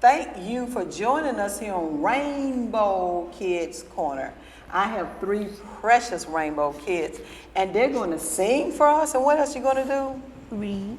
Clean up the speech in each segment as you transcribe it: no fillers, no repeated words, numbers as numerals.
Thank you for joining us here on Rainbow Kids Corner. I have 3 precious Rainbow Kids, and they're going to sing for us. And what else you going to do? Read.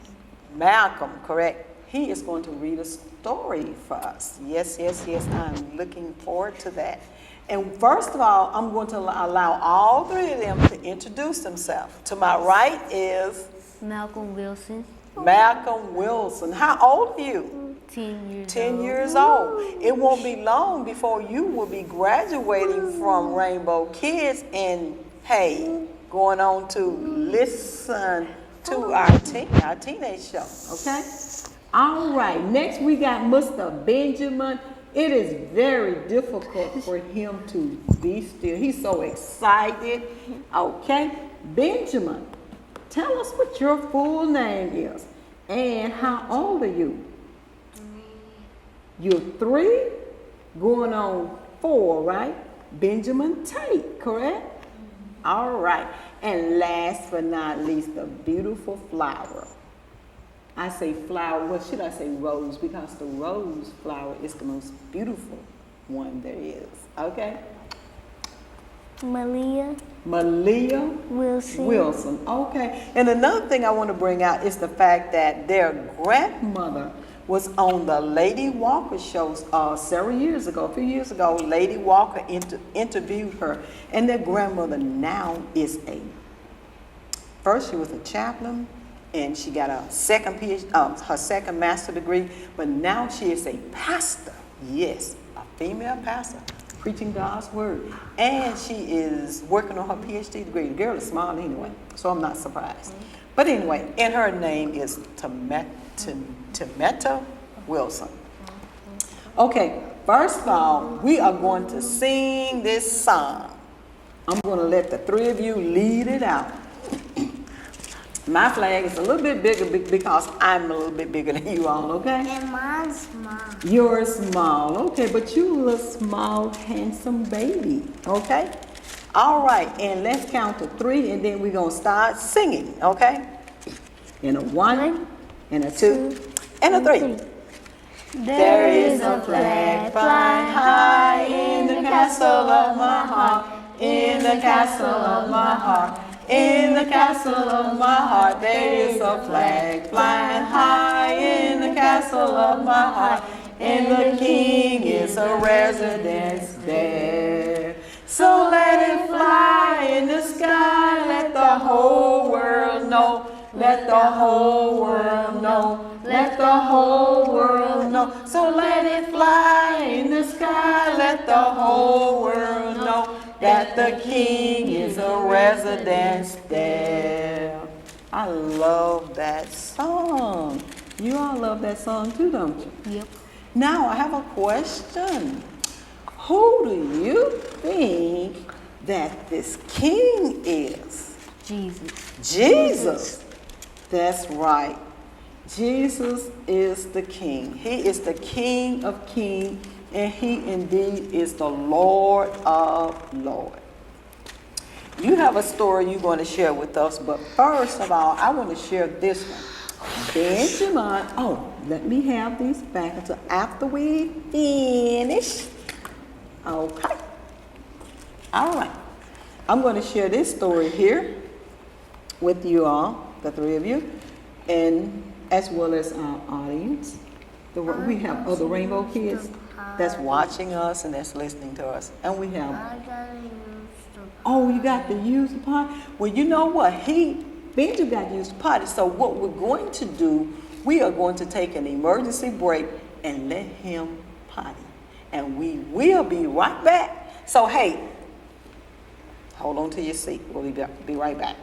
Malcolm, correct? He is going to read a story for us. Yes, yes, yes. I'm looking forward to that. And first of all, I'm going to allow all 3 of them to introduce themselves. To my right is Malcolm Wilson. Malcolm Wilson. How old are you? 10 years 10 old. years old. It won't be long before you will be graduating from Rainbow Kids and, hey, going on to listen to our teenage show, okay? All right, next we got Mr. Benjamin. It is very difficult for him to be still. He's so excited, okay? Benjamin, tell us what your full name is and how old are you? You're 3, going on 4, right? Benjamin Tate, correct? All right. And last but not least, the beautiful flower. I say flower, well, should I say rose? Because the rose flower is the most beautiful one there is, okay? Maliya Wilson, okay. And another thing I want to bring out is the fact that their grandmother was on the Lady Walker show several years ago. A few years ago, Lady Walker interviewed her, and their grandmother now is first she was a chaplain, and she got a second PhD, her second master degree, but now she is a pastor. Yes, a female pastor, preaching God's word, and she is working on her PhD degree. The girl is small anyway, so I'm not surprised. But anyway, and her name is Maliya Wilson. Okay, first of all, we are going to sing this song. I'm going to let the 3 of you lead it out. My flag is a little bit bigger because I'm a little bit bigger than you all, okay? And mine's small. You're small, okay, but you a small, handsome baby, okay? All right, and let's count to 3, and then we're going to start singing, okay? In a 1, and a 2, and a 3. There is a flag flying high in the castle of my heart, in the castle of my heart, in the castle of my heart. There is a flag flying high in the castle of my heart, and the king is a residence there. So let it fly in the sky, let the whole world know. Let the whole world know. Let the whole world know. So let it fly in the sky. Let the whole world know that the king is a residence there. I love that song. You all love that song too, don't you? Yep. Now I have a question. Who do you think that this king is? Jesus. Jesus. That's right. Jesus is the king. He is the King of kings, and he indeed is the Lord of lords. You have a story you're going to share with us, but first of all, I want to share this one. Benjamin, let me have these back until after we finish. Okay. All right. I'm going to share this story here with you all, the 3 of you, and as well as our audience. We have other Rainbow Kids that's watching us and that's listening to us. And we have... you got to use the potty? Well, you know what? Benjamin got to use the potty. So what we're going to do, we are going to take an emergency break and let him potty. And we will be right back. So, hey, hold on to your seat. We'll be right back.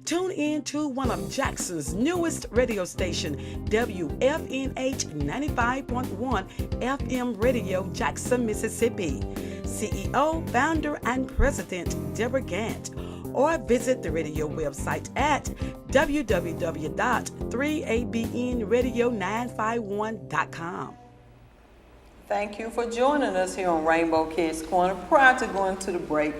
Tune in to one of Jackson's newest radio station, WFNH 95.1 FM Radio, Jackson, Mississippi. CEO, founder, and president Deborah Gant. Or visit the radio website at www.3abnradio951.com. Thank you for joining us here on Rainbow Kids Corner. Prior to going to the break,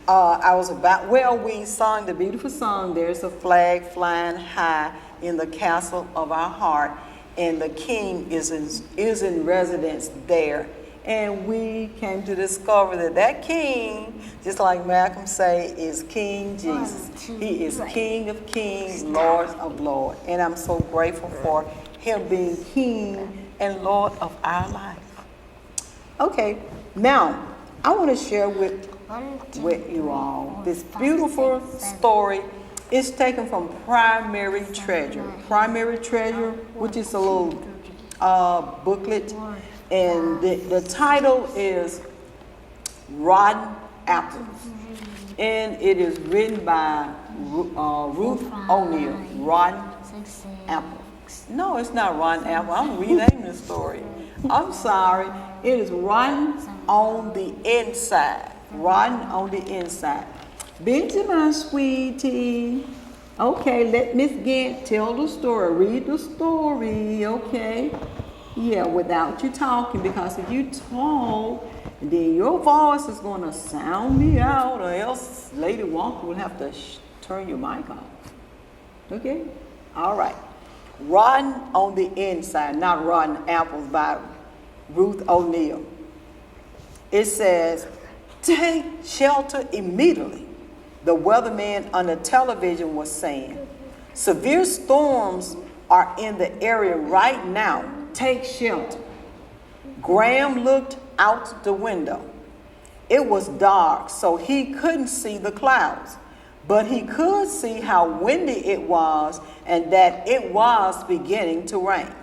we sung the beautiful song, "There's a Flag Flying High in the Castle of Our Heart," and the King is in residence there. And we came to discover that King, just like Malcolm say, is King Jesus. He is King of Kings, Lord of Lords. And I'm so grateful for him being King and Lord of our life. Okay, now I want to share with you all this beautiful story. It's taken from Primary Treasure. Primary Treasure, which is a little booklet. And the title is Rotten Apples. And it is written by Ruth O'Neill. Rotten Apples. No, it's not Rotten Apple. I'm renaming the story. I'm sorry. It is rotten on the inside. Rotten on the inside. Benjamin, sweetie. Okay, let Miss Gant tell the story. Read the story, okay? Yeah, without you talking, because if you talk, then your voice is going to sound me out, or else Lady Walker will have to turn your mic off. Okay? All right. Rotten on the Inside, not Rotten Apples by Ruth O'Neill. It says, "Take shelter immediately," the weatherman on the television was saying. "Severe storms are in the area right now. Take shelter." Graham looked out the window. It was dark, so he couldn't see the clouds, but he could see how windy it was and that it was beginning to rain.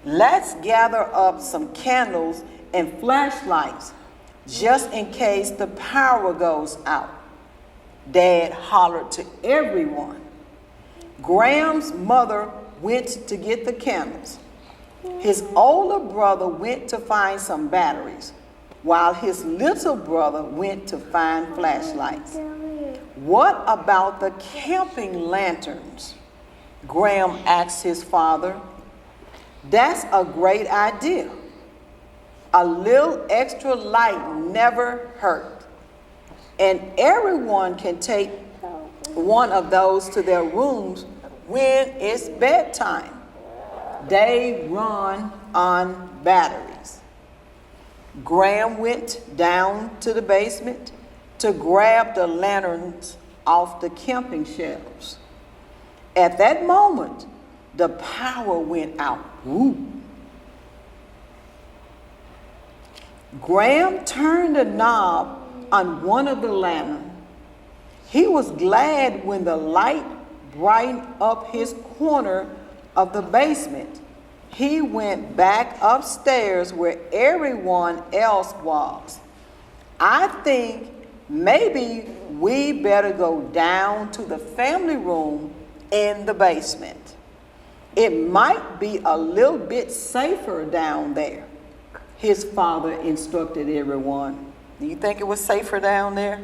"Let's gather up some candles and flashlights just in case the power goes out," Dad hollered to everyone. Graham's mother went to get the candles. His older brother went to find some batteries, while his little brother went to find flashlights. "What about the camping lanterns?" Graham asked his father. "That's a great idea. A little extra light never hurt. And everyone can take one of those to their rooms when it's bedtime. They run on batteries." Graham went down to the basement to grab the lanterns off the camping shelves. At that moment, the power went out. Ooh. Graham turned the knob on one of the lanterns. He was glad when the light brightened up his corner of the basement. He went back upstairs where everyone else was. "I think maybe we better go down to the family room in the basement. It might be a little bit safer down there," his father instructed everyone. Do you think it was safer down there?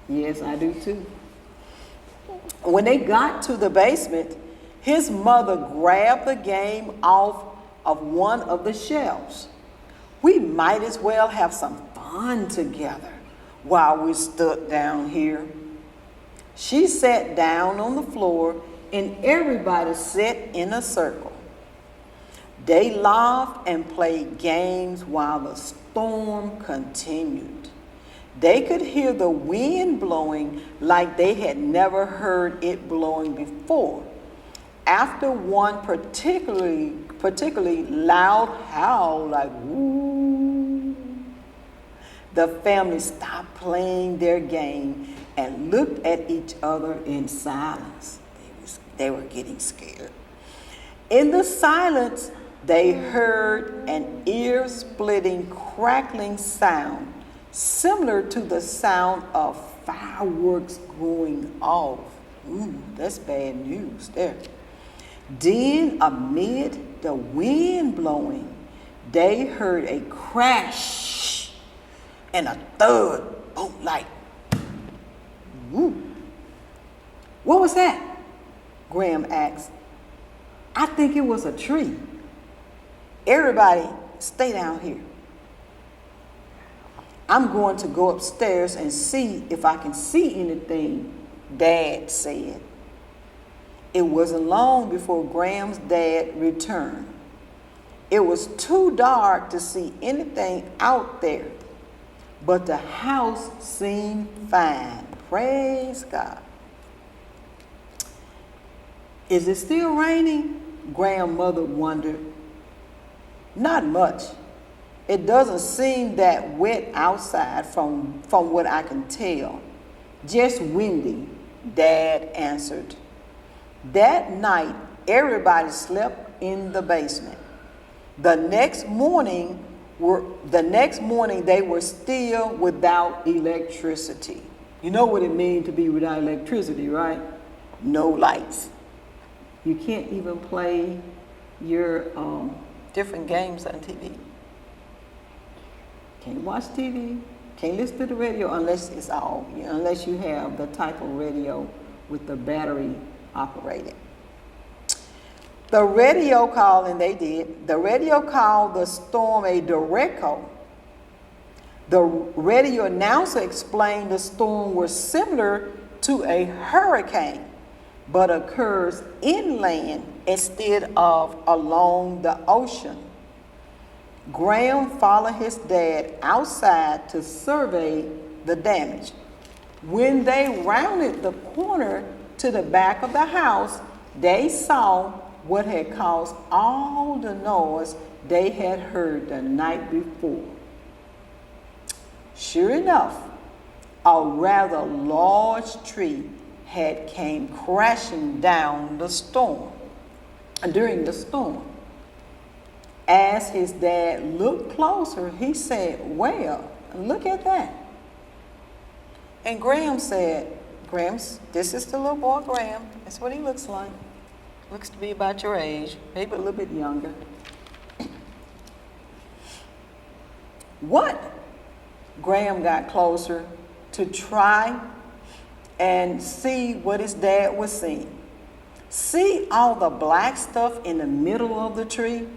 Yes, I do too. When they got to the basement, his mother grabbed the game off of one of the shelves. "We might as well have some fun together while we're stuck down here." She sat down on the floor and everybody sat in a circle. They laughed and played games while the storm continued. They could hear the wind blowing like they had never heard it blowing before. After one particularly loud howl, like woo, the family stopped playing their game and looked at each other in silence. They were getting scared. In the silence, they heard an ear-splitting, crackling sound, similar to the sound of fireworks going off. Ooh, that's bad news there. Then, amid the wind blowing, they heard a crash and a thud, boom, like, woo. What was that? Graham asked. I think it was a tree. Everybody, stay down here. I'm going to go upstairs and see if I can see anything, Dad said. It wasn't long before Graham's dad returned. It was too dark to see anything out there, but the house seemed fine. Praise God. Is it still raining? Graham's mother wondered. Not much. It doesn't seem that wet outside from what I can tell. Just windy, Dad answered. That night, everybody slept in the basement. The next morning, they were still without electricity. You know what it means to be without electricity, right? No lights. You can't even play your different games on TV. Can't watch TV. Can't listen to the radio unless you have the type of radio with the battery operated. The radio called, and they did. The radio called the storm a derecho. The radio announcer explained the storm was similar to a hurricane, but occurs inland instead of along the ocean. Graham followed his dad outside to survey the damage. When they rounded the corner to the back of the house, they saw what had caused all the noise they had heard the night before. Sure enough, a rather large tree had came crashing down during the storm. As his dad looked closer, he said, well, look at that. And Graham said, this is the little boy Graham. That's what he looks like. Looks to be about your age, maybe a little bit younger. What? Graham got closer to try and see what his dad was seeing. See all the black stuff in the middle of the tree?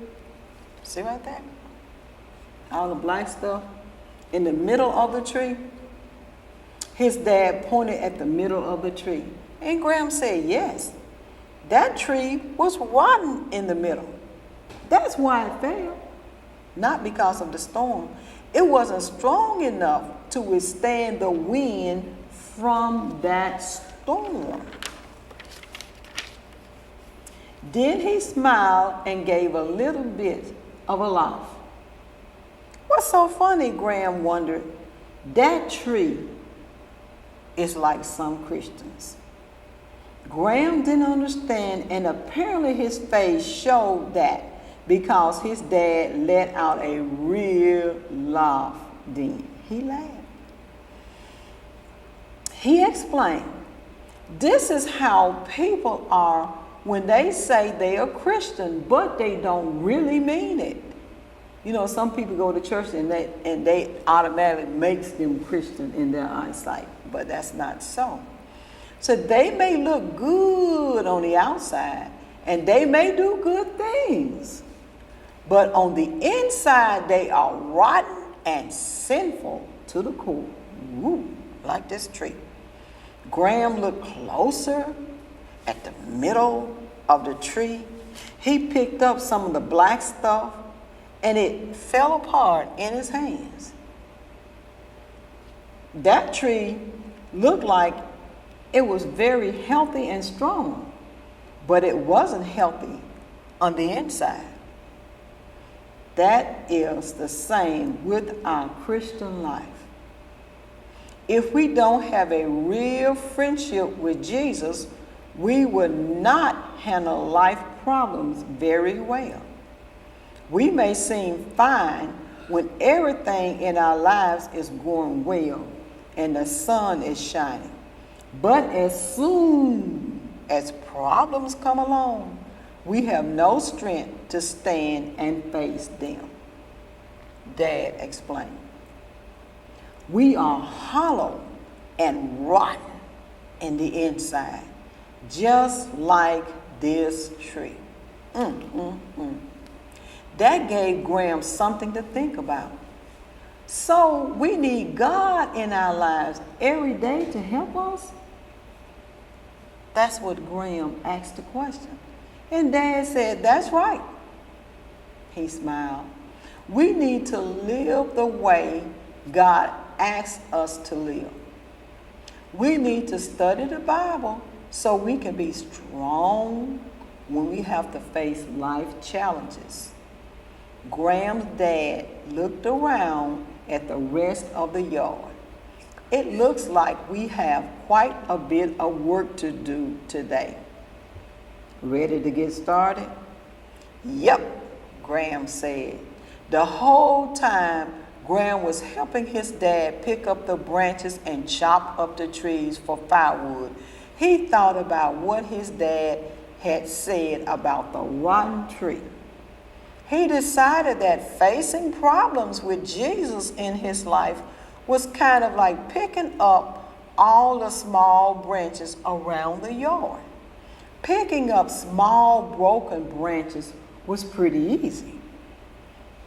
See right there? All the black stuff in the middle of the tree? His dad pointed at the middle of the tree. And Graham said, yes, that tree was rotten in the middle. That's why it fell. Not because of the storm. It wasn't strong enough to withstand the wind from that storm. Then he smiled and gave a little bit of a laugh. What's so funny, Graham wondered? That tree is like some Christians. Graham didn't understand, and apparently his face showed that because his dad let out a real laugh then. He laughed. He explained, this is how people are when they say they are Christian, but they don't really mean it. You know, some people go to church and they automatically makes them Christian in their eyesight, but that's not so. So they may look good on the outside and they may do good things, but on the inside they are rotten and sinful to the core. Woo, like this tree. Graham looked closer at the middle of the tree. He picked up some of the black stuff and it fell apart in his hands. That tree looked like it was very healthy and strong, but it wasn't healthy on the inside. That is the same with our Christian life. If we don't have a real friendship with Jesus, we will not handle life problems very well. We may seem fine when everything in our lives is going well and the sun is shining. But as soon as problems come along, we have no strength to stand and face them. Dad explained. We are hollow and rotten in the inside, just like this tree. That gave Graham something to think about. So we need God in our lives every day to help us? That's what Graham asked the question. And Dad said, that's right. He smiled. We need to live the way God asks us to live. We need to study the Bible so we can be strong when we have to face life challenges. Graham's dad looked around at the rest of the yard. It looks like we have quite a bit of work to do today. Ready to get started? Yep, Graham said. The whole time, Graham was helping his dad pick up the branches and chop up the trees for firewood. He thought about what his dad had said about the rotten tree. He decided that facing problems with Jesus in his life was kind of like picking up all the small branches around the yard. Picking up small broken branches was pretty easy.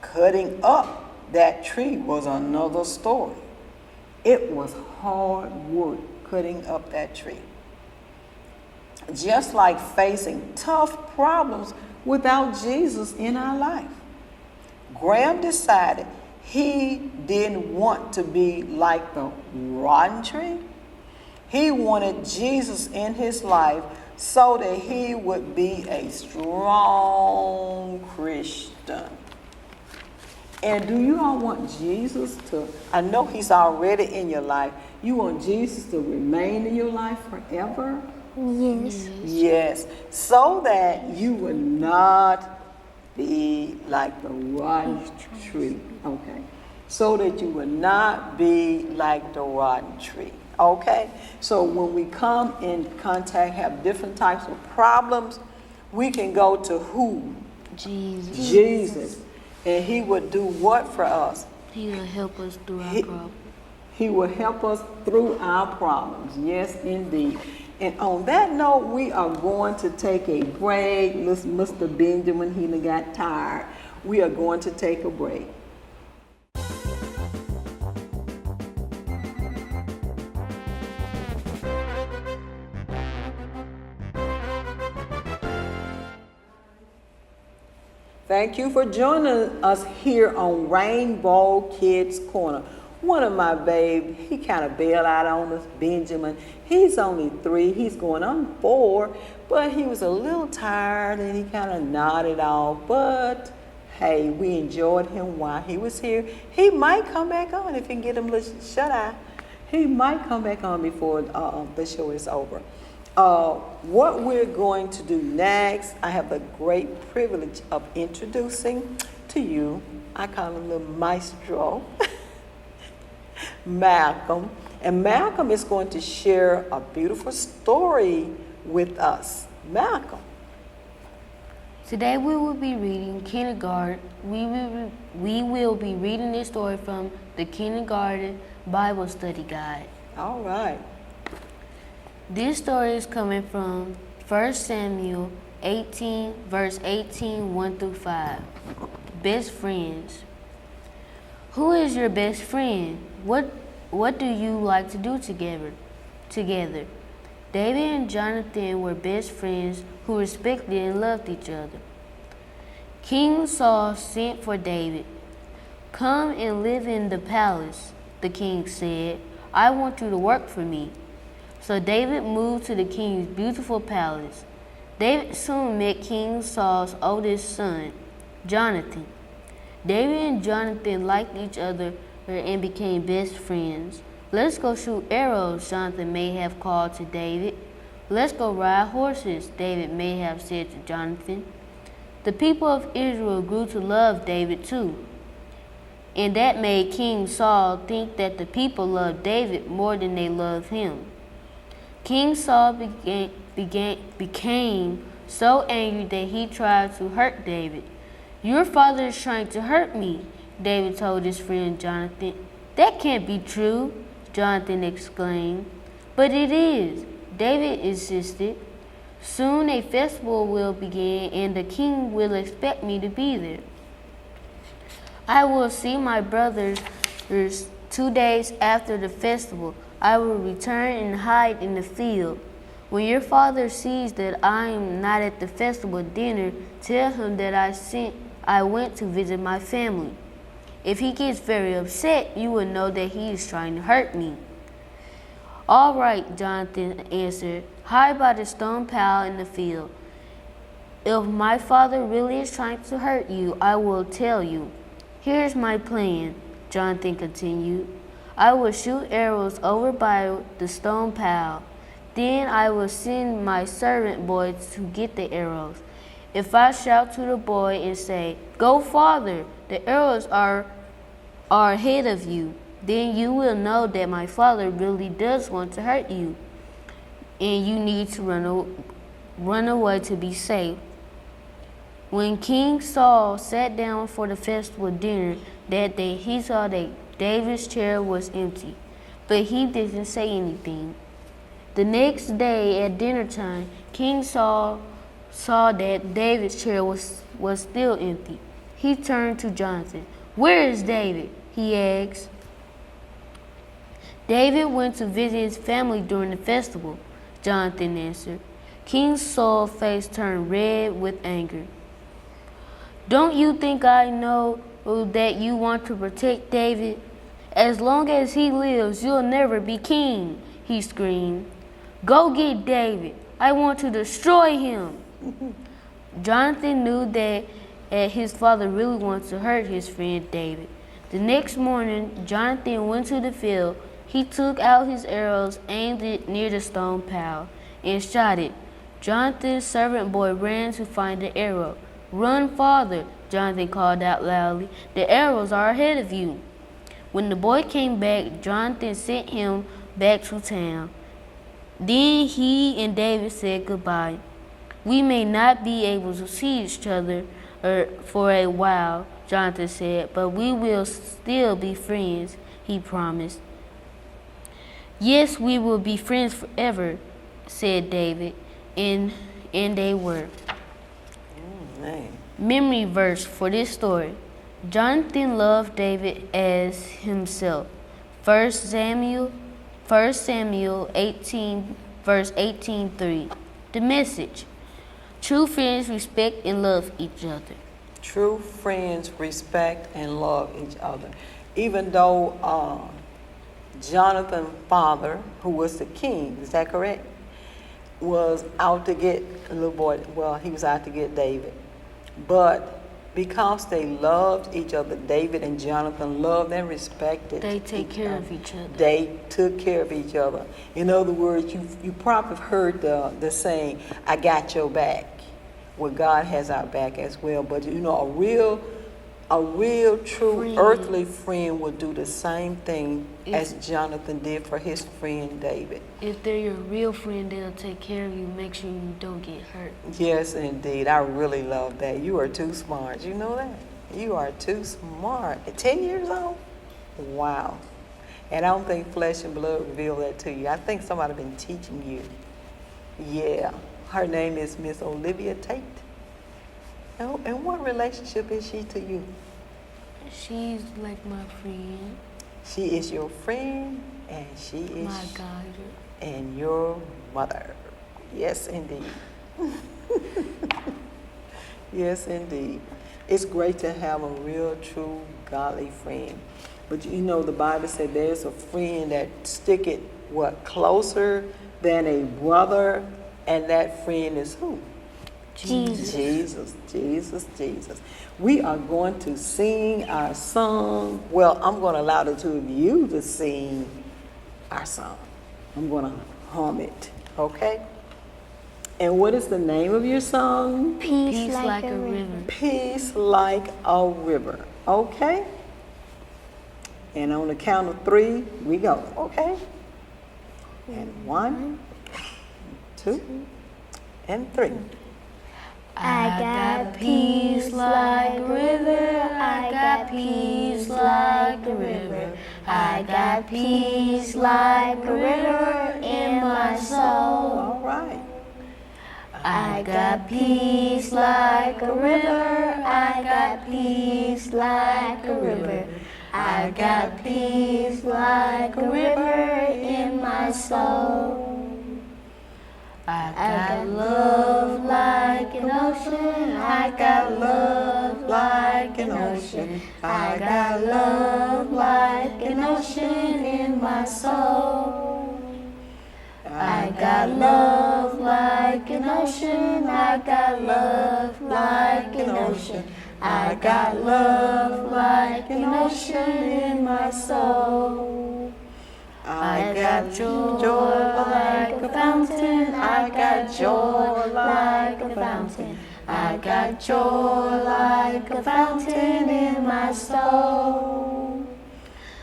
Cutting up that tree was another story. It was hard work cutting up that tree. Just like facing tough problems without Jesus in our life. Graham decided he didn't want to be like the rotten tree. He wanted Jesus in his life so that he would be a strong Christian. And do you all want Jesus to, I know he's already in your life, you want Jesus to remain in your life forever? Yes. Yes, so that you would not be like the rotten tree. Okay, so that you would not be like the rotten tree. Okay, so when we come in contact, have different types of problems, we can go to who? Jesus. Jesus. And he would do what for us? He will help us through our problems. He will help us through our problems. Yes, indeed. And on that note, we are going to take a break. Listen, Mr. Benjamin, he done got tired. We are going to take a break. Thank you for joining us here on Rainbow Kidz Korner. One of my babe, he kind of bailed out on us, Benjamin. He's only 3, he's going on 4, but he was a little tired and he kind of nodded off. But hey, we enjoyed him while he was here. He might come back on if you can get him a shut eye. He might come back on before the show is over. What we're going to do next, I have the great privilege of introducing to you, I call him the maestro, Malcolm. And Malcolm is going to share a beautiful story with us. Malcolm. Today we will be reading kindergarten. We will be reading this story from the Kindergarten Bible Study Guide. All right. This story is coming from 1 Samuel 18, verse 18, 1 through 5. Best friends. Who is your best friend? What do you like to do together? David and Jonathan were best friends who respected and loved each other. King Saul sent for David. Come and live in the palace, the king said. I want you to work for me. So David moved to the king's beautiful palace. David soon met King Saul's oldest son, Jonathan. David and Jonathan liked each other and became best friends. Let's go shoot arrows, Jonathan may have called to David. Let's go ride horses, David may have said to Jonathan. The people of Israel grew to love David too. And that made King Saul think that the people loved David more than they loved him. King Saul became so angry that he tried to hurt David. Your father is trying to hurt me, David told his friend Jonathan. That can't be true, Jonathan exclaimed. But it is, David insisted. Soon a festival will begin and the king will expect me to be there. I will see my brothers 2 days after the festival. I will return and hide in the field. When your father sees that I am not at the festival dinner, tell him that I went to visit my family. If he gets very upset, you will know that he is trying to hurt me. All right, Jonathan answered. Hide by the stone pile in the field. If my father really is trying to hurt you, I will tell you. Here's my plan, Jonathan continued. I will shoot arrows over by the stone pile. Then I will send my servant boy to get the arrows. If I shout to the boy and say, Go farther, the arrows are ahead of you, then you will know that my father really does want to hurt you, and you need to run away to be safe. When King Saul sat down for the festival dinner that day, he saw that David's chair was empty, but he didn't say anything. The next day at dinner time, King Saul saw that David's chair was still empty. He turned to Jonathan. Where is David? He asked. David went to visit his family during the festival, Jonathan answered. King Saul's face turned red with anger. Don't you think I know that you want to protect David? As long as he lives, you'll never be king, he screamed. Go get David. I want to destroy him. Jonathan knew that his father really wanted to hurt his friend David. The next morning, Jonathan went to the field. He took out his arrows, aimed it near the stone pile, and shot it. Jonathan's servant boy ran to find the arrow. Run farther, Jonathan called out loudly. The arrows are ahead of you. When the boy came back, Jonathan sent him back to town. Then he and David said goodbye. We may not be able to see each other for a while, Jonathan said, but we will still be friends, he promised. Yes, we will be friends forever, said David, and they were. Man. Memory verse for this story. Jonathan loved David as himself. 1 Samuel 18, verse 18:3. The message. True friends respect and love each other. True friends respect and love each other. Even though Jonathan's father, who was the king, is that correct? Was out to get a little boy. Well, he was out to get David. But because they loved each other, David and Jonathan loved and respected. They take care of each other. They took care of each other. In other words, you probably heard the saying, I got your back. Well, God has our back as well. But you know, a real true friend. Earthly friend will do the same thing as Jonathan did for his friend David. If they're your real friend, they'll take care of you, make sure you don't get hurt. Yes, indeed. I really love that. You are too smart. You know that? You are too smart. At 10 years old? Wow. And I don't think flesh and blood revealed that to you. I think somebody been teaching you. Yeah. Her name is Miss Olivia Tate. Oh, and what relationship is she to you? She's like my friend. She is your friend, and she is my guider. And your mother. Yes, indeed. Yes, indeed. It's great to have a real, true, godly friend. But you know, the Bible said there's a friend that sticketh, closer than a brother, and that friend is who? Jesus. Jesus. We are going to sing our song. Well, I'm going to allow the two of you to sing our song. I'm going to hum it, okay? And what is the name of your song? Peace like a river. Peace like a river, okay? And on the count of 3, we go, okay? And 1, 2, and 3. I got peace like a river. I got peace like a river. I got peace like a river in my soul. All right. I got peace like a river. I got peace like a river. I got peace like a river in my soul. I got love like an ocean. I got love like an ocean. I got love like an ocean in my soul. I got love like an ocean. I got love like an ocean. I got love like an ocean in my soul. I got joy like a fountain. I got joy like a fountain. I got joy like a fountain in my soul.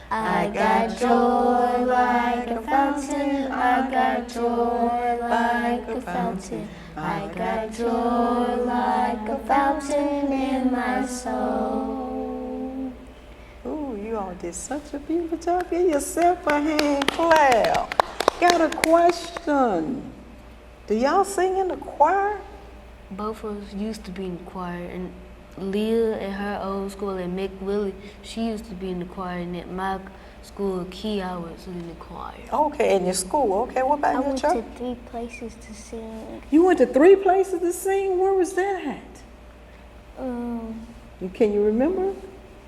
I got joy like a fountain. I got joy like a fountain. I got joy like a fountain in my soul. Ooh, you all did such a beautiful job. Give yourself a hand clap. Got a question. Do y'all sing in the choir? Both of us used to be in the choir, and Leah at her old school at McWillie, she used to be in the choir, and at my school, Key, I was in the choir. Okay, in your school. Okay, what about I your went church? to 3 places to sing. You went to 3 places to sing? Where was that at? Can you remember?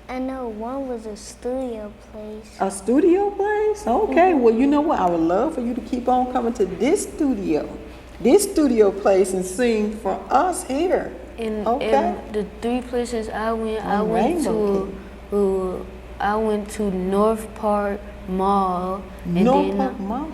I know one was a studio place. A studio place? Okay, well, you know what? I would love for you to keep on coming to this studio place and sing for us here. And Okay. the 3 places I went, I went to North Park Mall, and North Park Mall?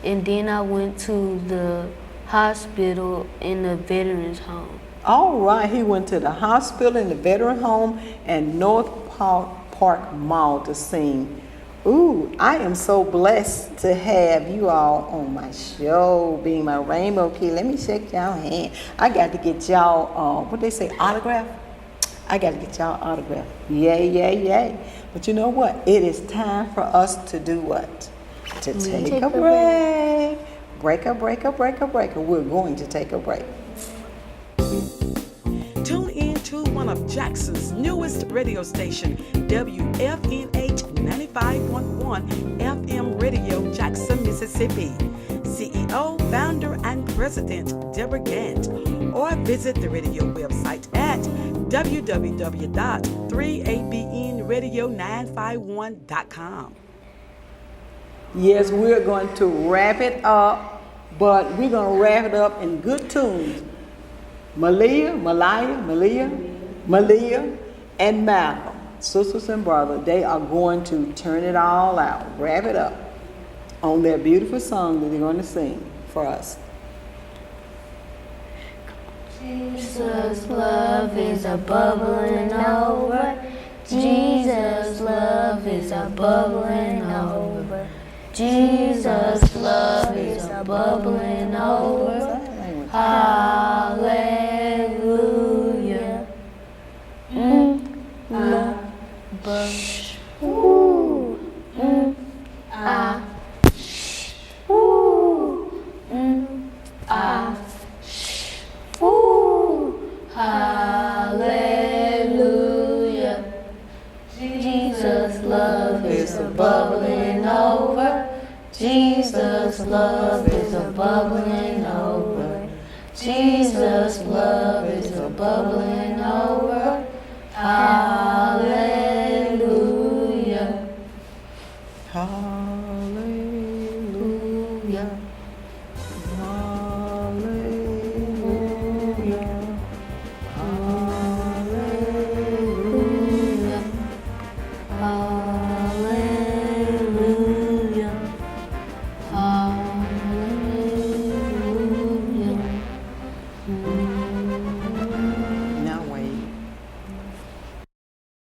and then I went to the hospital and the veterans home. All right, he went to the hospital and the veteran home and North Park Mall to sing. Ooh, I am so blessed to have you all on my show, being my Rainbow Kid. Let me shake y'all hand. I got to get y'all, what they say, autograph? I got to get y'all autograph. Yay, yay, yay. But you know what? It is time for us to do what? To take a break. Breaker. We're going to take a break. Tune in to one of Jackson's newest radio station, WFNH 95.1 FM Radio, Jackson, Mississippi. CEO, founder, and president, Deborah Gant. Or visit the radio website at www.3abnradio951.com. Yes, we're going to wrap it up, but we're going to wrap it up in good tunes. Maliya, and Malcolm, sisters and brothers, they are going to turn it all out, wrap it up on their beautiful song that they're going to sing for us. Jesus' love is a bubbling over. Jesus' love is a bubbling over. Jesus' love is a bubbling over. Hallelujah. Hallelujah. Jesus' love is a bubbling over. Jesus' love is a bubbling over. Jesus' love is a bubbling over. Hallelujah. Hallelujah.